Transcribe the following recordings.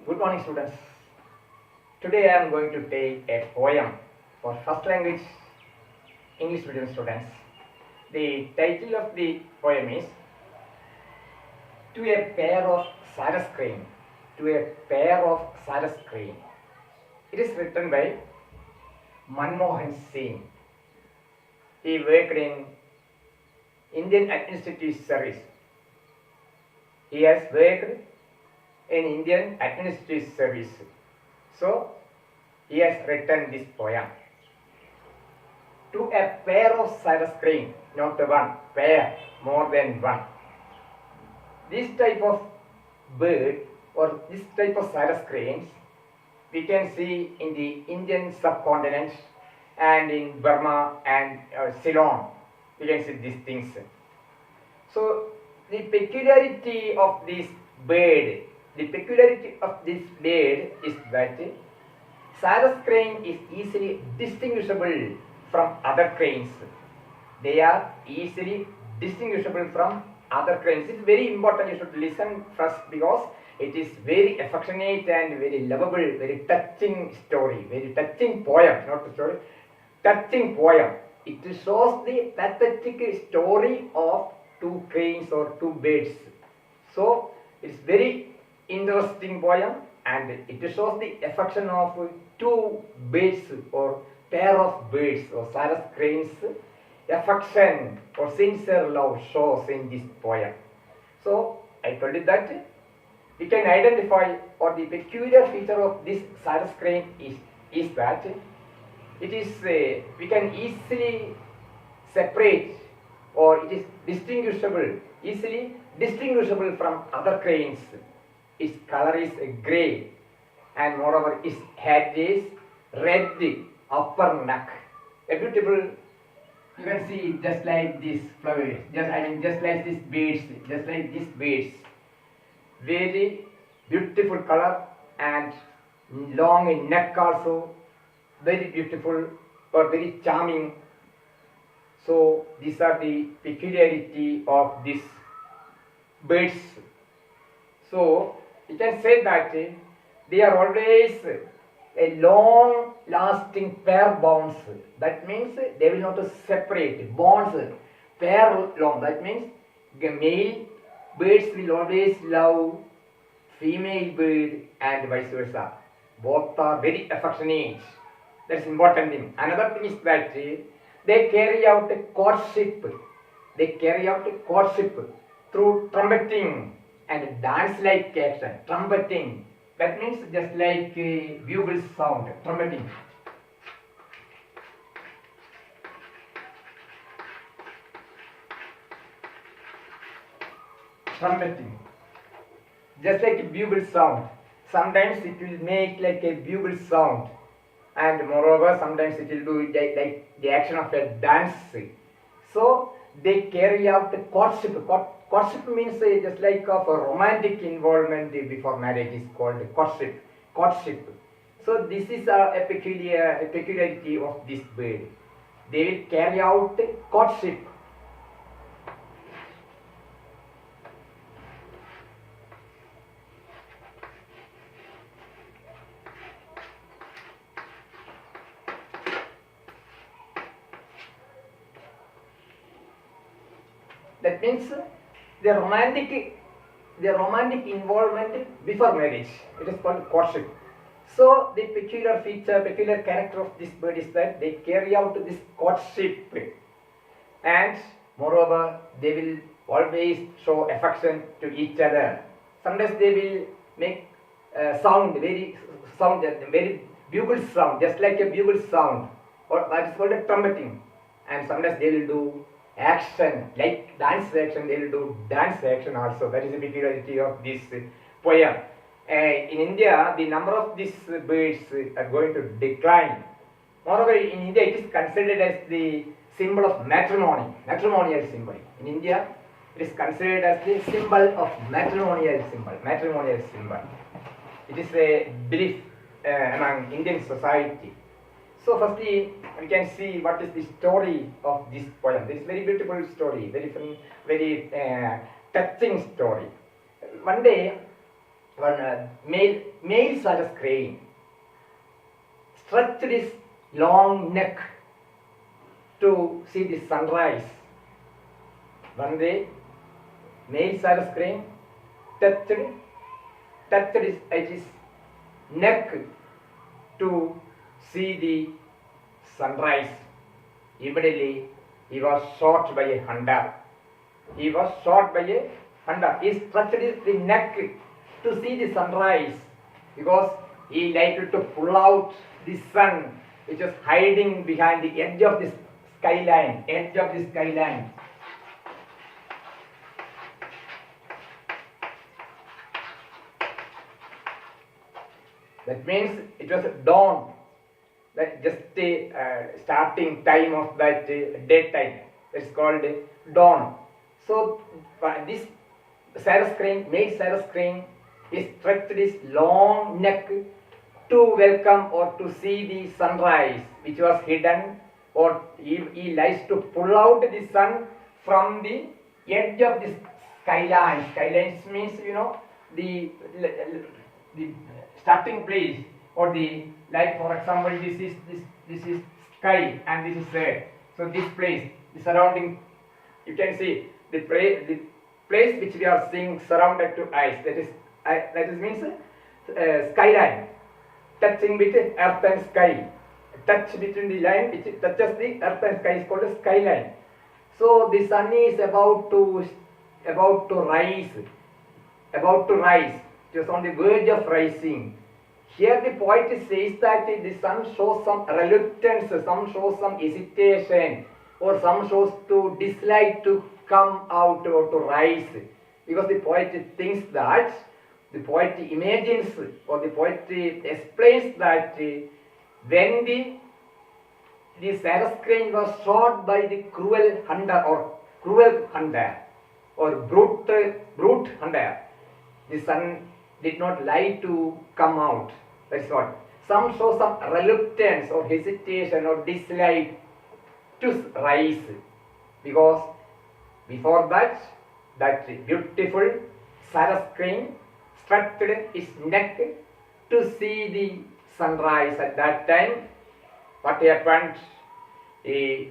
Good morning, students. Today I am going to take a poem for first language English medium students. The title of the poem is To a Pair of Sarus Crane. To a Pair of Sarus Crane. It is written by Manmohan Singh. He worked in Indian Administrative Service. He has worked in Indian Administrative Service. So, he has written this poem. To a pair of Sarus crane, not one, pair, more than one. This type of bird or this type of Sarus cranes we can see in the Indian subcontinent and in Burma and Ceylon. We can see these things. So, the peculiarity of this bird is that Sarus crane is easily distinguishable from other cranes. They are easily distinguishable from other cranes. It's very important you should listen first because it is very affectionate and very lovable, very touching story, very touching poem, not a story, touching poem. It shows the pathetic story of two cranes or two birds. So, it's very interesting poem and it shows the affection of two birds or pair of birds or Sarus cranes affection or sincere love shows in this poem. So I told you that we can identify or the peculiar feature of this Sarus crane is that it is we can easily separate or it is easily distinguishable from other cranes. Its color is grey and moreover its head is red upper neck. A beautiful, you can see just like this flower, just like these beads, very beautiful color and long neck also, very beautiful or very charming. So these are the peculiarity of these birds. So you can say that they are always a long lasting pair bonds. That means they will not separate bonds, pair long. That means the male birds will always love female bird and vice versa. Both are very affectionate. That's important thing. Another thing is that they carry out a courtship. Through trumpeting and dance-like action. Trumpeting. That means just like a bugle sound. Trumpeting. Just like a bugle sound. Sometimes it will make like a bugle sound. And moreover, sometimes it will do like the action of a dance. So, they carry out the courtship. Courtship means just like of a romantic involvement before marriage is called courtship. So, this is a peculiarity of this bird. They will carry out courtship. That means the romantic involvement before marriage. It is called courtship. So the peculiar character of this bird is that they carry out this courtship, and moreover they will always show affection to each other. Sometimes they will make very bugle sound, just like a bugle sound, or that is called a trumpeting. And sometimes they will do action, like dance action, they will do dance action also. That is the peculiarity of this poem. In India, the number of these birds are going to decline. Moreover, in India, it is considered as the symbol of matrimonial symbol. In India, it is considered as the symbol of matrimonial symbol. It is a belief among Indian society. So firstly, we can see what is the story of this poem. This is very beautiful story, very touching story. One day, one male Sarus crane stretched his long neck to see the sunrise. One day, male Sarus crane touched his neck to see the sunrise. Immediately, he was shot by a hunter. He stretched the neck to see the sunrise because he liked to pull out the sun which was hiding behind the edge of the skyline. That means it was dawn. That just the starting time of that daytime. It's called dawn. So this Sarus crane, male Sarus crane, he stretched his long neck to welcome or to see the sunrise, which was hidden, or he likes to pull out the sun from the edge of the skyline. Skylines means the starting place, or the, like for example, this is sky and this is earth. So this place, the surrounding, you can see the place which we are seeing surrounded to ice. That is means skyline, touching between earth and sky. Touch between the line which touches the earth and sky is called a skyline. So the sun is about to rise. It was on the verge of rising. Here the poet says that the sun shows some reluctance, some shows some hesitation, or some shows to dislike to come out or to rise. Because the poet thinks that, the poet imagines, or the poet explains that when the Sarus crane was shot by the cruel hunter or brute hunter, the sun did not like to come out. That's what. Some show some reluctance or hesitation or dislike to rise, because before that beautiful Sarus crane stretched his neck to see the sunrise. At that time, what happened? A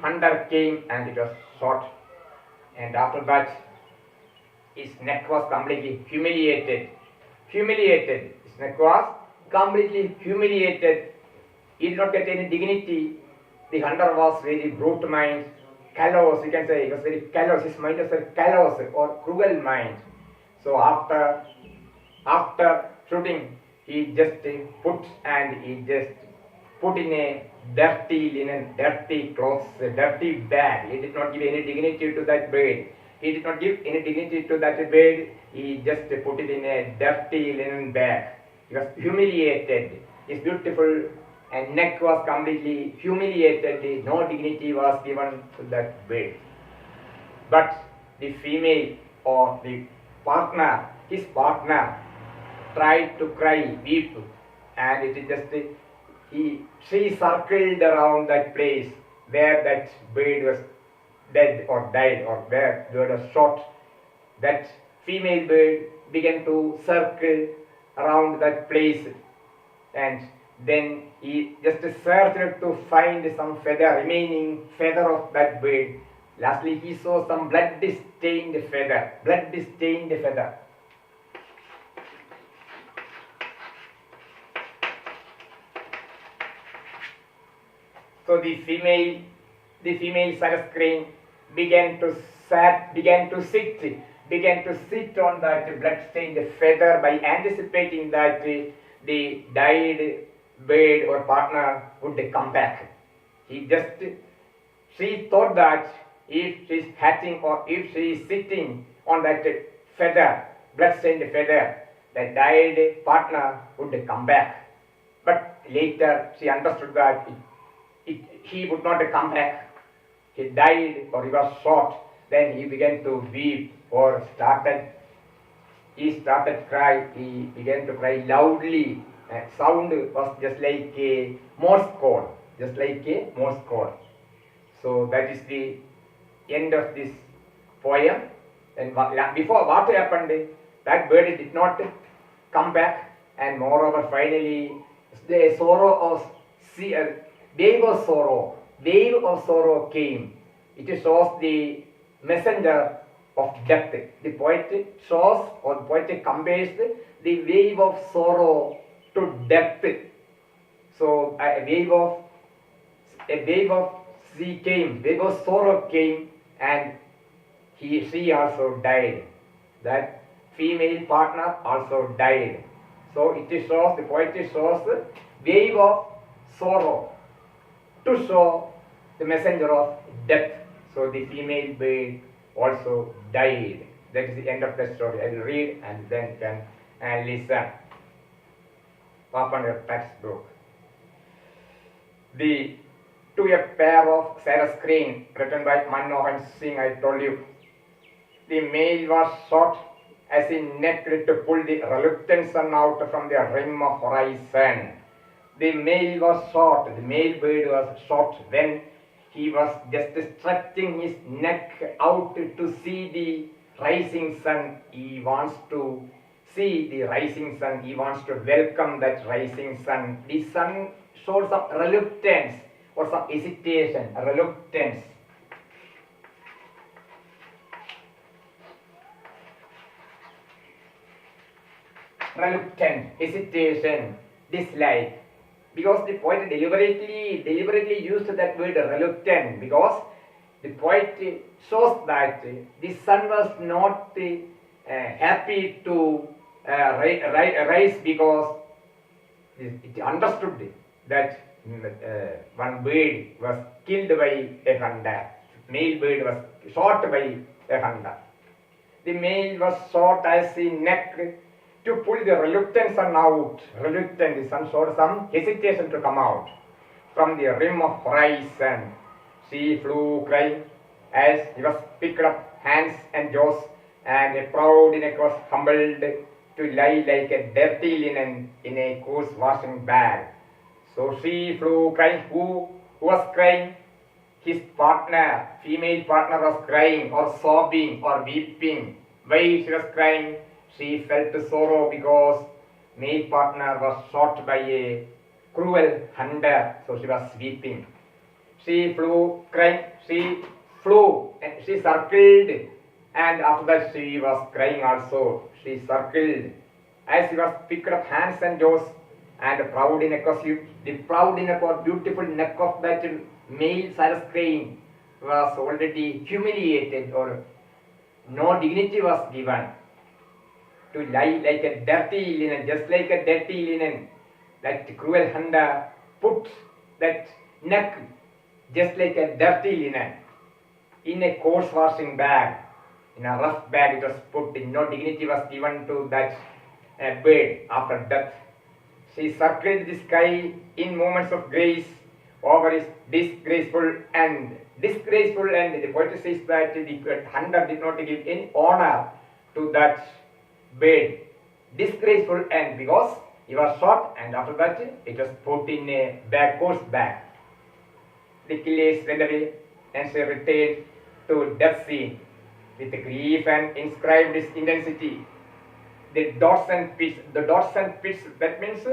hunter came, and it was shot. And after that, his neck was completely humiliated. His neck was completely humiliated. He did not get any dignity. The hunter was very brute mind, callous, you can say. He was very callous. His mind was very callous or cruel mind. So after shooting, he just put in a dirty linen, dirty clothes, a dirty bag. He did not give any dignity to that bird. He just put it in a dirty linen bag. He was humiliated. His beautiful neck was completely humiliated. No dignity was given to that bird. But the female or the partner, his partner, tried to cry, weep, and it is just she circled around that place where that bird was dead or died, or where bird was shot. That female bird began to circle around that place, and then he just searched to find some remaining feather of that bird. Lastly, he saw some blood-stained feather. So the female Sarus crane began to sit on that blood-stained feather by anticipating that the died bird or partner would come back. She thought that if she is hatching or if she is sitting on that feather, blood-stained feather, the died partner would come back. But later she understood that he would not come back. He died or he was shot. Then he began to weep or he began to cry loudly. Sound was just like a Morse code. So that is the end of this poem. And before what happened? That bird did not come back, and moreover, finally, the sorrow of wave of sorrow came. It shows the messenger of death. The poet shows, or the poet compares the wave of sorrow to death. So a wave of sea came, wave of sorrow came, and she also died. That female partner also died. So it shows, the poet shows wave of sorrow to show the messenger of death. So the female bird also died. That is the end of the story. I will read and then can listen. Open your textbook. To a pair of Sarus crane, written by Manmohan Singh, I told you. The male was shot as he necked to pull the reluctant sun out from the rim of horizon. The male was shot, the male bird was shot when he was just stretching his neck out to see the rising sun. He wants to see the rising sun. He wants to welcome that rising sun. The sun shows some reluctance or some hesitation, reluctance. Reluctant, hesitation, dislike. Because the poet deliberately used that word reluctant, because the poet shows that the sun was not happy to rise, because it understood that one bird was killed by a hunter. Male bird was shot by a hunter. The male was shot as he neck to pull the reluctant sun out. Reluctant, the sun showed some hesitation to come out from the rim of horizon. She flew crying as he was picked up hands and jaws, and a proud neck was humbled to lie like a dirty linen in a coarse washing bag. So she flew crying. Who was crying? His partner, female partner, was crying or sobbing or weeping. Why she was crying? She felt sorrow because male partner was shot by a cruel hunter, so she was weeping. She flew crying. She flew and she circled, and after that she was crying also. She circled as she was picked up hands and jaws, and the proud neck or beautiful neck of that male Sarus crane was already humiliated, or no dignity was given, to lie like a dirty linen, just like a dirty linen. That cruel hunter put that neck just like a dirty linen in a coarse washing bag, in a rough bag. It was put in. No dignity was given to that bird after death. She circled the sky in moments of grace over his disgraceful end. Disgraceful end. The poet says that the hunter did not give any honor to that bird. Disgraceful end, because he was shot, and after that it was put in a bag, coarse bag. The killers went away, and she returned to death scene with grief and inscribed its intensity. The dots and pits, that means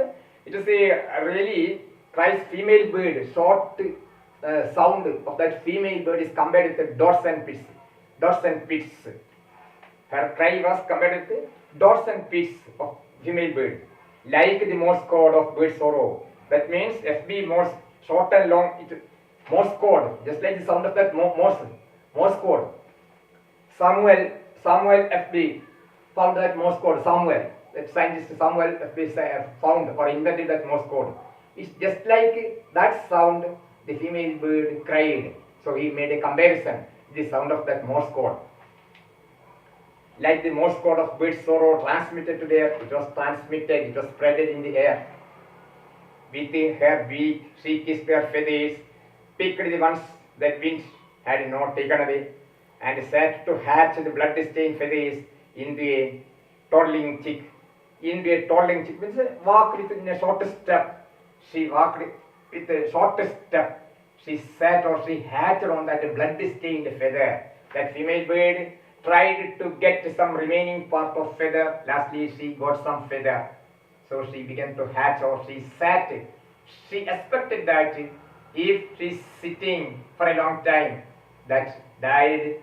it is a really cries female bird. Short sound of that female bird is compared with the dots and pits. Dots and pits. Her cry was compared with the dots and pits of female bird. Like the Morse code of bird sorrow. That means FB Morse, short and long, Morse code, just like the sound of that Morse code. Samuel FB found that Morse code. Samuel, that scientist Samuel FB found or invented that Morse code. It's just like that sound the female bird cried. So he made a comparison, the sound of that Morse code. Like the Morse code of bird sorrow transmitted to the air, it was spread in the air. With her beak, she kissed her feathers, picked the ones that wind had not taken away, and sat to hatch the blood-stained feathers into a toddling chick. Into a toddling chick means walk in a short step. She walked with a short step. She sat or she hatched on that blood-stained feather. That female bird tried to get some remaining part of feather. Lastly, she got some feather. So she began to hatch, or she sat. She expected that if she's sitting for a long time, that died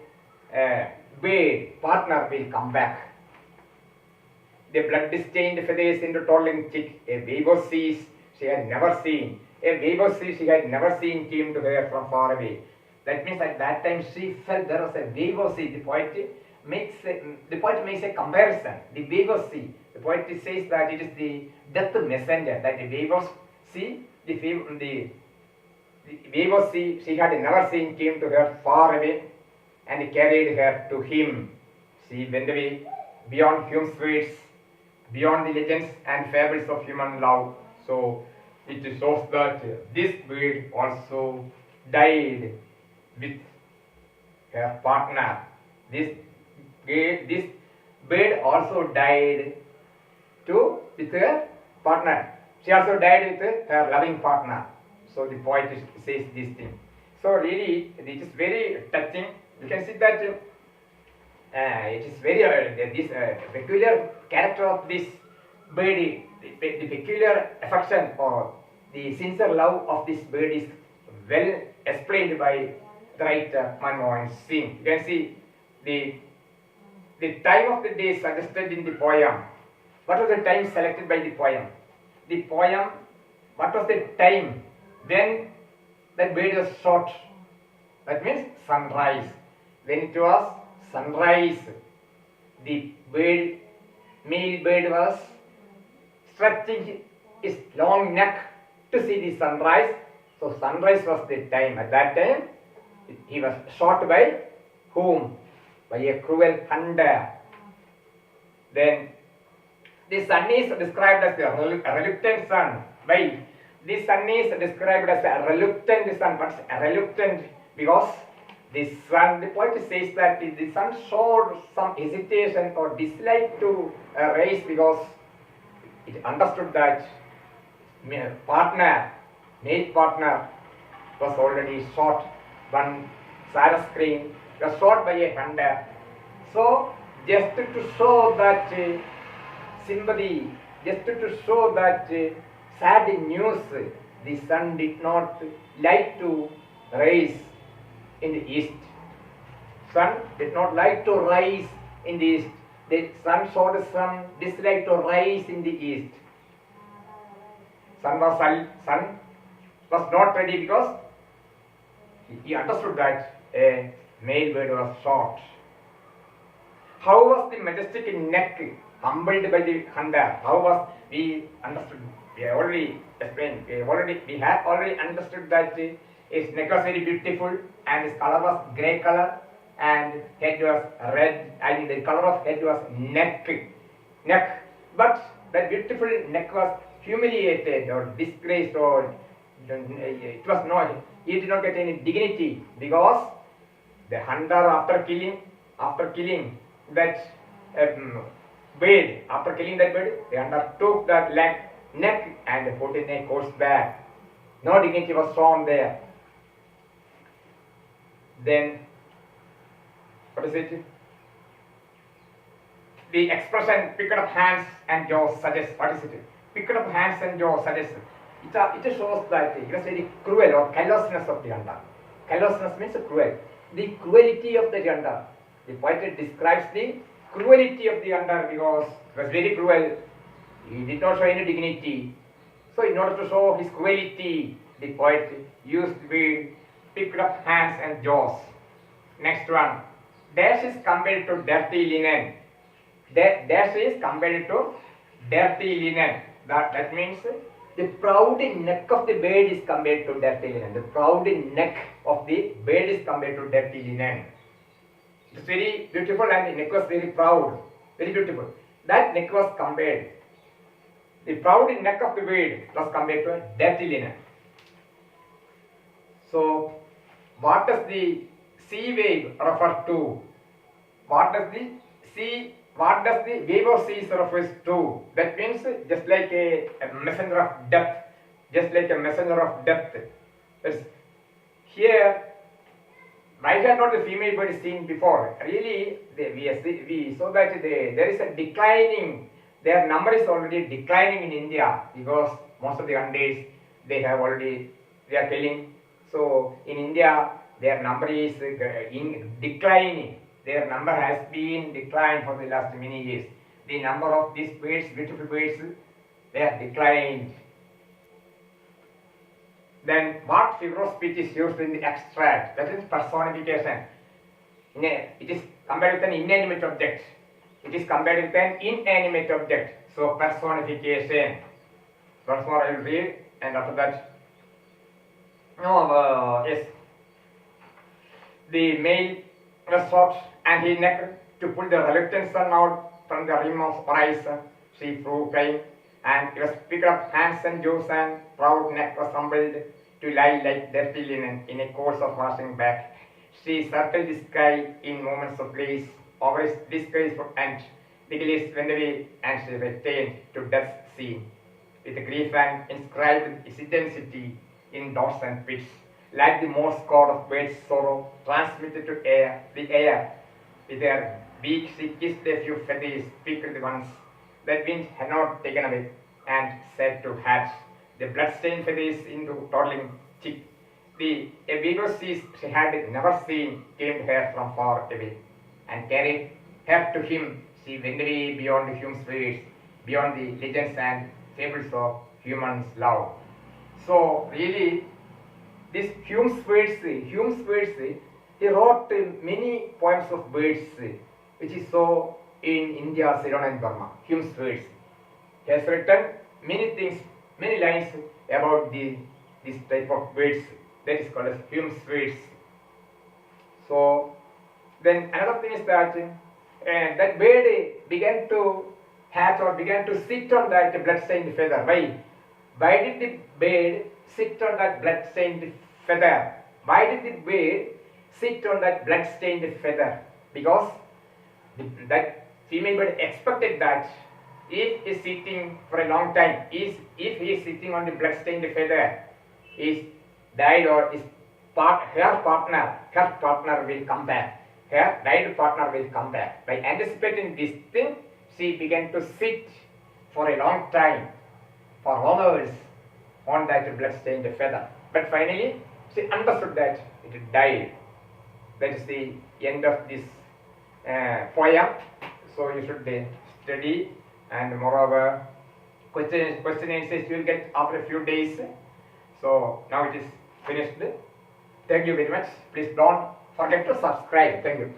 bird partner will come back. The blood-stained feathers in the toddling chick, a baby she had never seen. A baby she had never seen came to her from far away. That means at that time she felt there was a baby. The poet makes a comparison. The baby, the poet says that it is the death messenger. That the baby, the baby she had never seen came to her far away and carried her to him. She went away beyond human words, beyond the legends and fables of human love. So it shows that this bird also died with her partner. This bird also died with her partner. She also died with her loving partner. So the poet says this thing. So really, it is very touching. You can see that it is very this peculiar character of this bird, the peculiar affection or the sincere love of this bird is well explained by the writer Manmohan Singh. You can see the time of the day suggested in the poem. What was the time selected by the poem? The poem, what was the time when that bird was shot? That means sunrise. When it was sunrise, the bird, male bird was stretching his long neck to see the sunrise. So sunrise was the time. At that time, he was shot by whom? By a cruel hunter. Then the sun is described as a reluctant sun. Why? The sun is described as a reluctant sun. But reluctant because the sun, the poet says that the sun showed some hesitation or dislike to rise because it understood that male partner was already shot. One Sarus crane was shot by a hunter. So just to show that sympathy, just to show that sad news, the sun did not like to rise in the east. Sun did not like to rise in the east. The sun showed some dislike to rise in the east. Sun was not ready because he understood that a male bird was shot. How was the majestic neck humbled by the hunter? How was we understood? We have already explained. We have already understood that his neck was very beautiful and his color was grey color and head was red. I mean the color of head was neck. But that beautiful neck was humiliated or disgraced, or it was not. He did not get any dignity because the hunter after killing that bird, the hunter took that neck and put in a horseback. No dignity was shown there. Then, what is it? The expression picked up hands and jaws suggests, what is it? Picked up hands and jaws suggests. It shows that it was very cruel or callousness of the hunter. Callousness means cruel. The cruelty of the hunter. The poet describes the cruelty of the hunter because it was very cruel. He did not show any dignity. So in order to show his cruelty, the poet used the picked up hands and jaws. Next one. Dash is compared to dirty linen. Dash is compared to dirty linen. That means the proud neck of the bird is compared to dirty linen. The proud neck of the bird is compared to dirty linen. It's very beautiful and the neck was very proud. Very beautiful. That neck was compared. The proud neck of the bird was compared to dirty linen. So, what does the sea wave refer to? What does the wave of seas refers to? That means just like a messenger of death. Just like a messenger of death. Here, why had not the female bird seen before? Really, we saw that there is a declining. Their number is already declining in India because most of the countries they are killing. So in India, their number is declining. Their number has been declined for the last many years. The number of these birds, beautiful birds, they are declined. Then what figure of speech is used in the extract? That is personification. It is compared with an inanimate object. It is compared with an inanimate object. So personification. Once more I will read, and after that, yes. The male was sought and he necked to pull the reluctant son out from the rim of her eyes. She flew crying, and he was picked up hands and jaws, and proud neck was humbled to lie like dirty linen in a course of washing back. She circled the sky in moments of grace, over his disgraceful end. The gillies went away, and she retained to death's scene, with grief and inscribed its intensity in dots and pits, like the Morse code of birds' sorrow transmitted to the air. With her beak she kissed a few feathers, picked ones that wind had not taken away, and said to hatch the blood-stained feathers into toddling chick. A beaver she had never seen came to her from far away, and carried her to him. She went away beyond human spirits, beyond the legends and fables of humans' love. So really, this Hume's birds, he wrote many poems of birds, which is so in India, Ceylon and Burma. Hume's birds. He has written many things, many lines about this type of birds. That is called as Hume's birds. So then another thing is that that bird began to hatch or began to sit on that blood-stained feather. Why? Why did the bird sit on that blood-stained feather? Why did the bird sit on that blood-stained feather? Because that female bird expected that if he is sitting for a long time, if he is sitting on the blood-stained feather, is died or is her partner will come back. Her died partner will come back. By anticipating this thing, she began to sit for a long time, for hours, on that blood-stained feather. But finally, she understood that it died. That is the end of this poem. So you should study, and moreover, question answers you will get after a few days. So now it is finished. Thank you very much. Please don't forget to subscribe. Thank you.